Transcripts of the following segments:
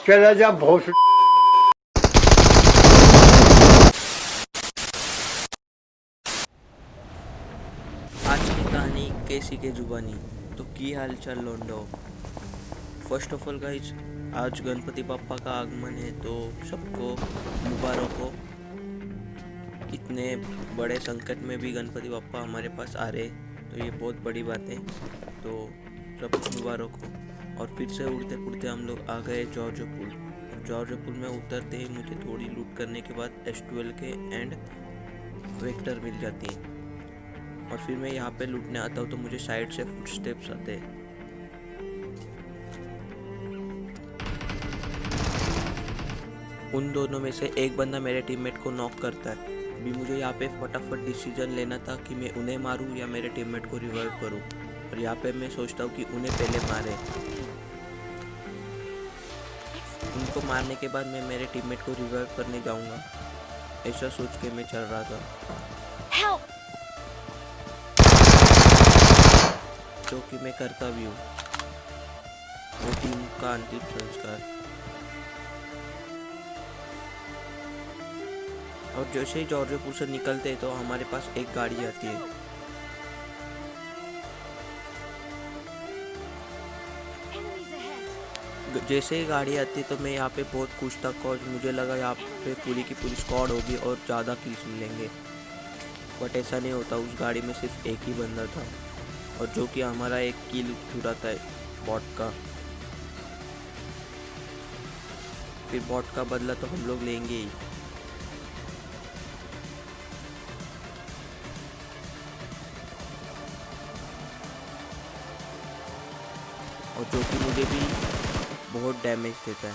चला जा भोस। आज की कहानी कैसी के जुबानी। तो की हाल चाल लोंडो। फर्स्ट ऑफ ऑल गाइज, आज गणपति बप्पा का आगमन है तो सबको मुबारक हो। इतने बड़े संकट में भी गणपति बप्पा हमारे पास आ रहे तो ये बहुत बड़ी बात है। तो सबको मुबारक हो। और फिर से उड़ते उड़ते हम लोग आ गए जॉर्ज पुल। और जॉर्ज पुल में उतरते ही मुझे थोड़ी लूट करने के बाद S12 के एंड वेक्टर मिल जाती है। और फिर मैं यहाँ पे लूटने आता हूँ तो मुझे साइड से फुटस्टेप्स आते हैं। उन दोनों में से एक बंदा मेरे टीममेट को नॉक करता है। अभी मुझे यहाँ पे फटाफट डिसीजन लेना था कि मैं उन्हें मारूँ या मेरे टीममेट को रिवाइव करूँ। और यहाँ पे मैं सोचता हूँ कि उन्हें पहले मारे। उनको मारने के बाद मैं मेरे टीममेट को रिवाइव करने जाऊँगा, ऐसा सोच के मैं चल रहा था। Help! जो कि मैं करता भी हूँ। वो टीम का अंतिम संस्कार। और जैसे ही जॉर्जपुर से निकलते हैं तो हमारे पास एक गाड़ी आती है। Enemies ahead! जैसे ही गाड़ी आती है तो मैं यहाँ पे बहुत खुश था, कॉज मुझे लगा यहाँ पे पूरी की पूरी स्क्वाड होगी और ज़्यादा किल्स मिलेंगे। बट ऐसा नहीं होता, उस गाड़ी में सिर्फ एक ही बंदा था और जो कि हमारा एक किल चुराता है बॉट का। फिर बॉट का बदला तो हम लोग लेंगे ही। और जो कि मुझे भी बहुत डैमेज देता है।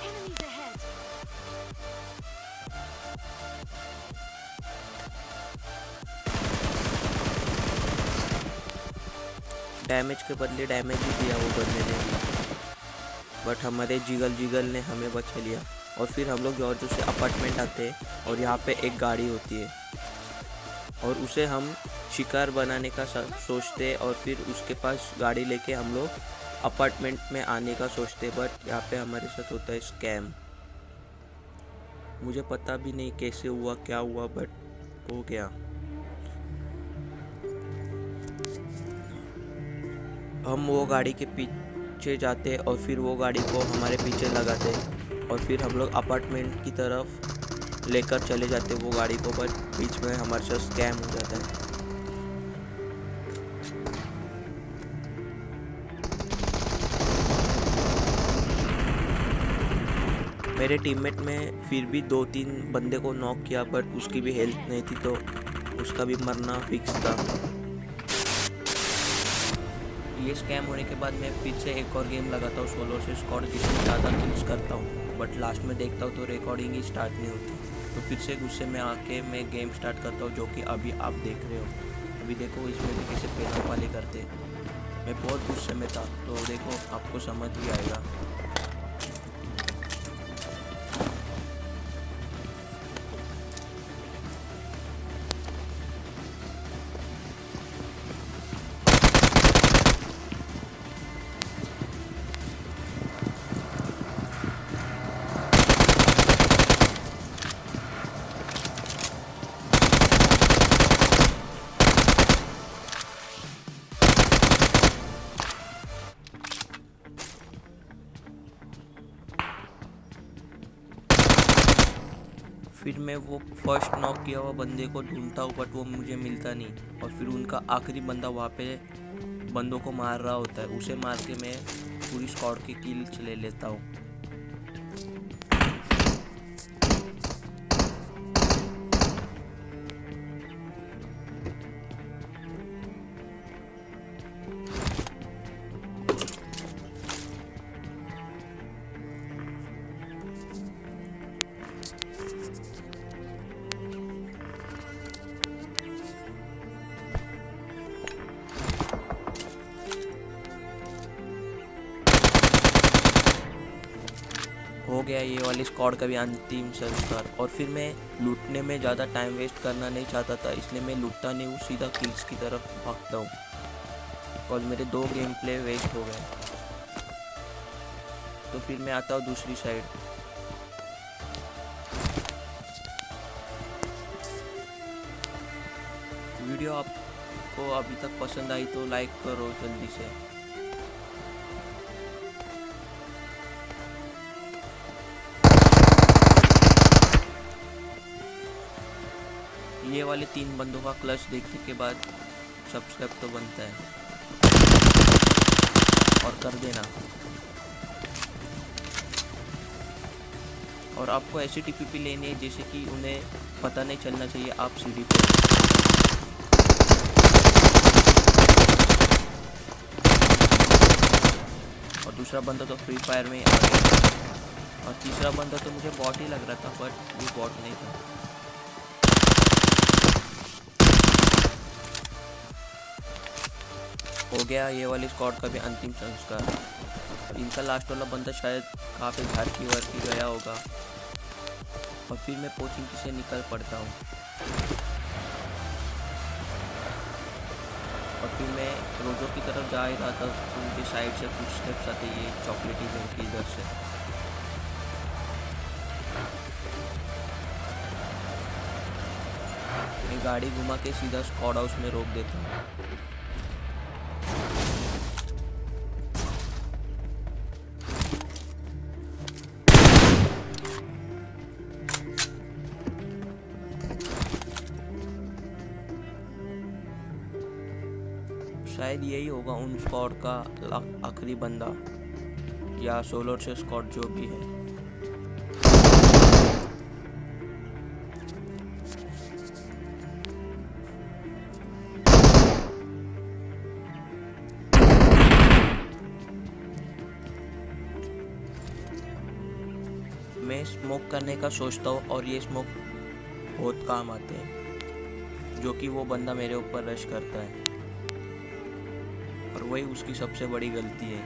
Enemies ahead! डैमेज के बदले डैमेज ही दिया वो बंदे ने भी। बट हमारे जिगल ने हमें बचा लिया। और फिर हम लोग जॉर्जो से अपार्टमेंट आते हैं और यहाँ पे एक गाड़ी होती है और उसे हम शिकार बनाने का सोचते हैं। और फिर उसके पास गाड़ी लेके हम लोग अपार्टमेंट में आने का सोचते हैं। बट यहाँ पे हमारे साथ होता है स्कैम। मुझे पता भी नहीं कैसे हुआ, क्या हुआ, बट हो गया। हम वो गाड़ी के पीछे जाते और फिर वो गाड़ी को हमारे पीछे लगाते और फिर हम लोग अपार्टमेंट की तरफ लेकर चले जाते वो गाड़ी को। बट बीच में हमारे साथ स्कैम हो जाता है। मेरे टीममेट में फिर भी 2-3 बंदे को नॉक किया, बट उसकी भी हेल्थ नहीं थी तो उसका भी मरना फिक्स था। ये स्कैम होने के बाद मैं फिर से एक और गेम लगाता हूँ सोलो से स्क्वाड, जिसमें ज़्यादा किल्स करता हूँ। बट लास्ट में देखता हूँ तो रिकॉर्डिंग ही स्टार्ट नहीं होती। तो फिर से गुस्से में आके मैं गेम स्टार्ट करता हूँ, जो कि अभी आप देख रहे हो। अभी देखो इसमें भी कैसे पेला पाले करते। मैं बहुत गुस्से में था, तो देखो आपको समझ भी आएगा। फिर मैं वो फर्स्ट नॉक किया हुआ बंदे को ढूंढता हूँ, बट वो मुझे मिलता नहीं। और फिर उनका आखिरी बंदा वहाँ पे बंदों को मार रहा होता है, उसे मार के मैं पूरी स्क्वाड की किल्स ले लेता हूँ। हो गया ये वाली स्क्वाड का भी अंतिम संस्कार। और फिर मैं लूटने में ज़्यादा टाइम वेस्ट करना नहीं चाहता था, इसलिए मैं लूटता नहीं हूँ, सीधा किल्स की तरफ भागता हूँ। और मेरे 2 गेम प्ले वेस्ट हो गए। तो फिर मैं आता हूँ दूसरी साइड। वीडियो आपको अभी तक पसंद आई तो लाइक करो जल्दी से। ये वाले 3 बंदों का क्लच देखने के बाद सब्सक्राइब तो बनता है और कर देना। और आपको ऐसी टीपीपी लेनी है जैसे कि उन्हें पता नहीं चलना चाहिए आप सीढ़ी पे हो। और दूसरा बंदा तो फ्री फायर में आ गया। और तीसरा बंदा तो मुझे बॉट ही लग रहा था, बट वो बॉट नहीं था। हो गया ये वाली स्क्वाड का भी अंतिम संस्कार। इनका लास्ट वाला बंदा शायद कहाँ पे झारकी वारकी गया होगा। और फिर मैं पोचिंग से निकल पड़ता हूँ। और फिर मैं रोजो की तरफ जा ही रहा था, उनके साइड से कुछ स्टेप्स आते ये चॉकलेटी बैंक की इधर से। मैं गाड़ी घुमा के सीधा स्क्वाड हाउस में रोक देता हूँ। शायद यही होगा उन स्क्वाड का आखिरी बंदा या सोलो से स्क्वाड जो भी है। मैं स्मोक करने का सोचता हूँ और ये स्मोक बहुत काम आते हैं, जो कि वो बंदा मेरे ऊपर रश करता है और वही उसकी सबसे बड़ी गलती है।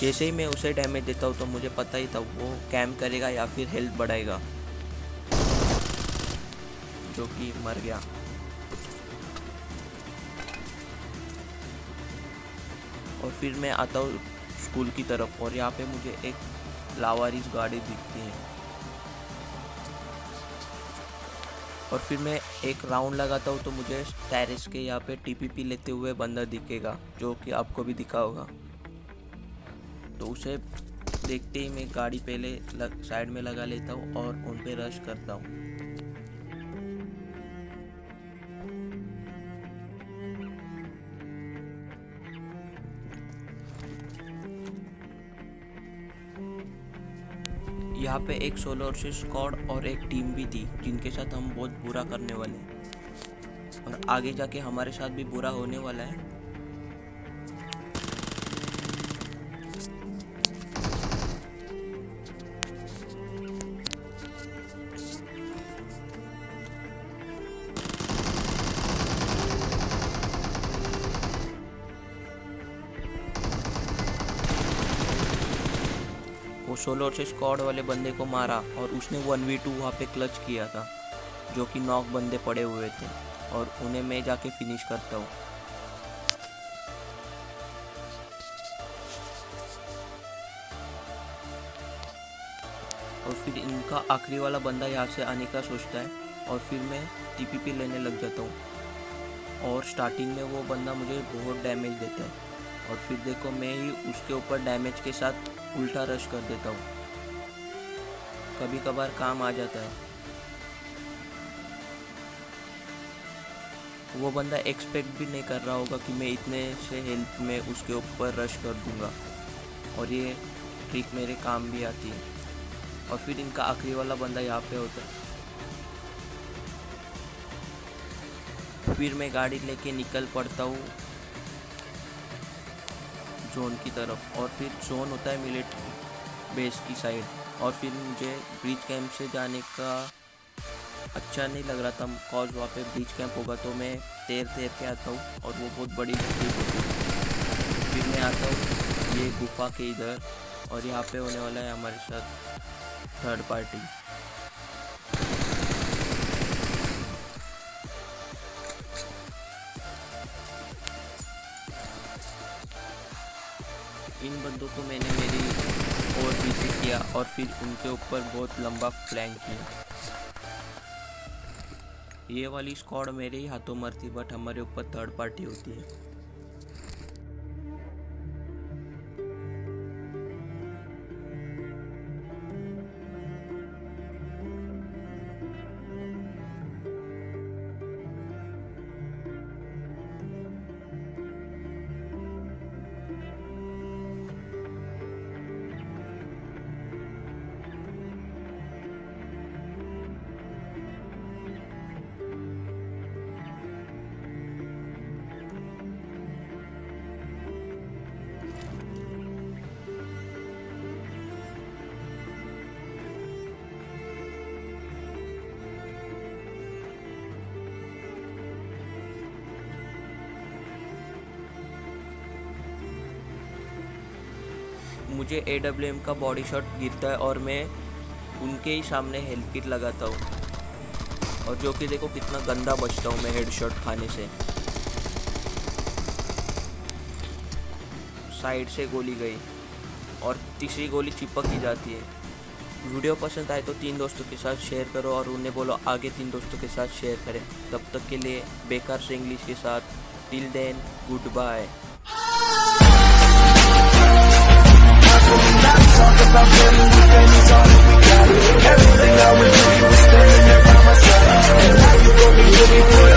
जैसे ही मैं उसे डैमेज देता हूँ तो मुझे पता ही था वो कैम्प करेगा या फिर हेल्थ बढ़ाएगा, जो कि मर गया। और फिर मैं आता हूँ स्कूल की तरफ और यहाँ पे मुझे एक लावारिस गाड़ी दिखती है। और फिर मैं एक राउंड लगाता हूँ तो मुझे टेरेस के यहाँ पे टीपीपी लेते हुए बंदा दिखेगा, जो कि आपको भी दिखा होगा। तो उसे देखते ही मैं गाड़ी पहले साइड में लगा लेता हूँ और उन पे रश करता हूँ। यहाँ पे एक सोलो स्क्वाड और एक टीम भी थी जिनके साथ हम बहुत बुरा करने वाले हैं और आगे जाके हमारे साथ भी बुरा होने वाला है। वो सोलो से स्क्वाड वाले बंदे को मारा और उसने 1v2 वहाँ पे क्लच किया था, जो कि नॉक बंदे पड़े हुए थे और उन्हें मैं जाके फिनिश करता हूँ। और फिर इनका आखिरी वाला बंदा यहाँ से आने का सोचता है और फिर मैं टीपीपी लेने लग जाता हूँ। और स्टार्टिंग में वो बंदा मुझे बहुत डैमेज देता है और फिर देखो मैं ही उसके ऊपर डैमेज के साथ उल्टा रश कर देता हूँ। कभी कभार काम आ जाता है। वो बंदा एक्सपेक्ट भी नहीं कर रहा होगा कि मैं इतने से हेल्प में उसके ऊपर रश कर दूंगा और ये ट्रिक मेरे काम भी आती है। और फिर इनका आखिरी वाला बंदा यहाँ पे होता है। फिर मैं गाड़ी लेके निकल पड़ता हूँ जोन की तरफ और फिर जोन होता है मिलिट्री बेस की साइड। और फिर मुझे ब्रिज कैंप से जाने का अच्छा नहीं लग रहा था, कॉज वहाँ पे ब्रिज कैंप होगा तो मैं तैर के आता हूँ और वो बहुत बड़ी तकलीफ होती है। फिर मैं आता हूँ ये गुफा के इधर और यहाँ पे होने वाला है हमारे साथ थर्ड पार्टी। इन बंदों को मैंने मेरी ओर पीछे किया और फिर उनके ऊपर बहुत लंबा फ्लैंक किया। ये वाली स्क्वाड मेरे ही हाथों मरती, बट हमारे ऊपर थर्ड पार्टी होती है। मुझे AWM का बॉडी शॉट गिरता है और मैं उनके ही सामने हेल्थ किट लगाता हूँ, और जो कि देखो कितना गंदा बचता हूँ मैं हेडशॉट खाने से। साइड से गोली गई और तीसरी गोली चिपक ही जाती है। वीडियो पसंद आए तो 3 दोस्तों के साथ शेयर करो और उन्हें बोलो आगे 3 दोस्तों के साथ शेयर करें। तब तक के लिए बेकार से इंग्लिश के साथ till then goodbye. Talk about feeling we famous, all that we got. Everything I went through, you were standing there by my side. And now you gon' be with me for